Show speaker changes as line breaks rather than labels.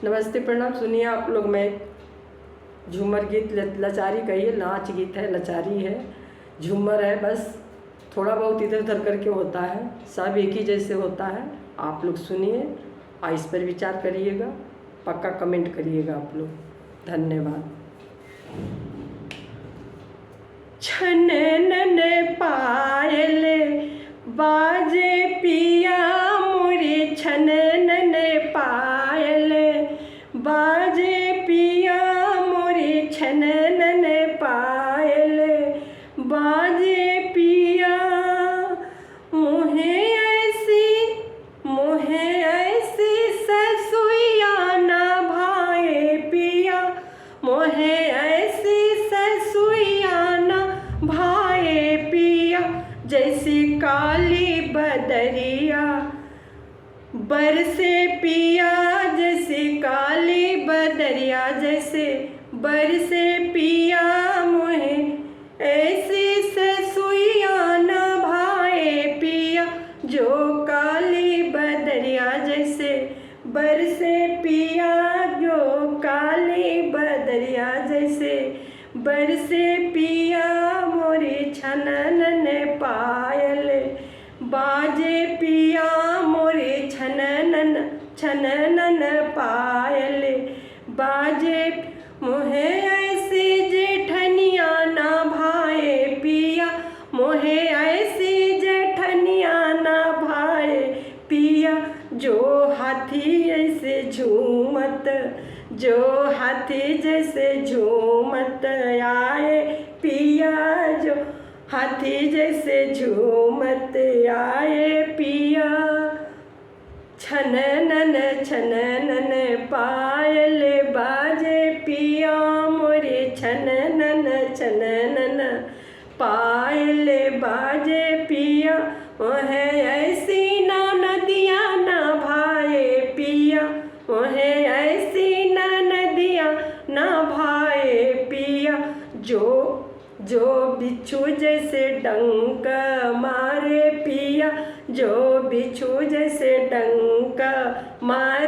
नमस्ते प्रणाम। सुनिए आप लोग, मैं झूमर गीत लाचारी कहिए, नाच गीत है, लाचारी है, झूमर है, बस थोड़ा बहुत इधर उधर करके होता है, सब एक ही जैसे होता है। आप लोग सुनिए और इस पर विचार करिएगा, पक्का कमेंट करिएगा आप लोग। धन्यवाद। छनन पायल बाजे पिया मोरे, छनन पायल बाजे पिया मोरे, छनन पायल बाजे पिया। मोहे ऐसी ससुइया ना भाए पिया, मोहे ऐसी ससुइया ना भाए पिया। जैसी काली बदरिया बरसे पिया, जैसे काली बदरिया जैसे बरसे पिया। मोहे ऐसी ससुइया ना भाए पिया, जो काली बदरिया जैसे बरसे पिया, जो काली बदरिया जैसे बरसे पिया। मोरे छनन पायल बाजे पिया, मोरे छनन छनन पायल बाजे। मोहे ऐसी जेठनिया ना भाए पिया, मोहे ऐसी जेठनिया ना भाए पिया। जो हाथी ऐसे झूमत, जो हाथी जैसे झूमत आए पिया, जो हाथी जैसे झूमत आए पिया। छनन छनन पायल बाजे पिया, मोरे छनन छनन पायल बाजे पिया। मोहे ऐसी ना नदिया ना भाए पिया, मोहे ऐसी ना नदिया ना भाए पिया। जो बिच्छू जैसे डंक मारे पिया, जो बिच्छू जैसे डंक मारे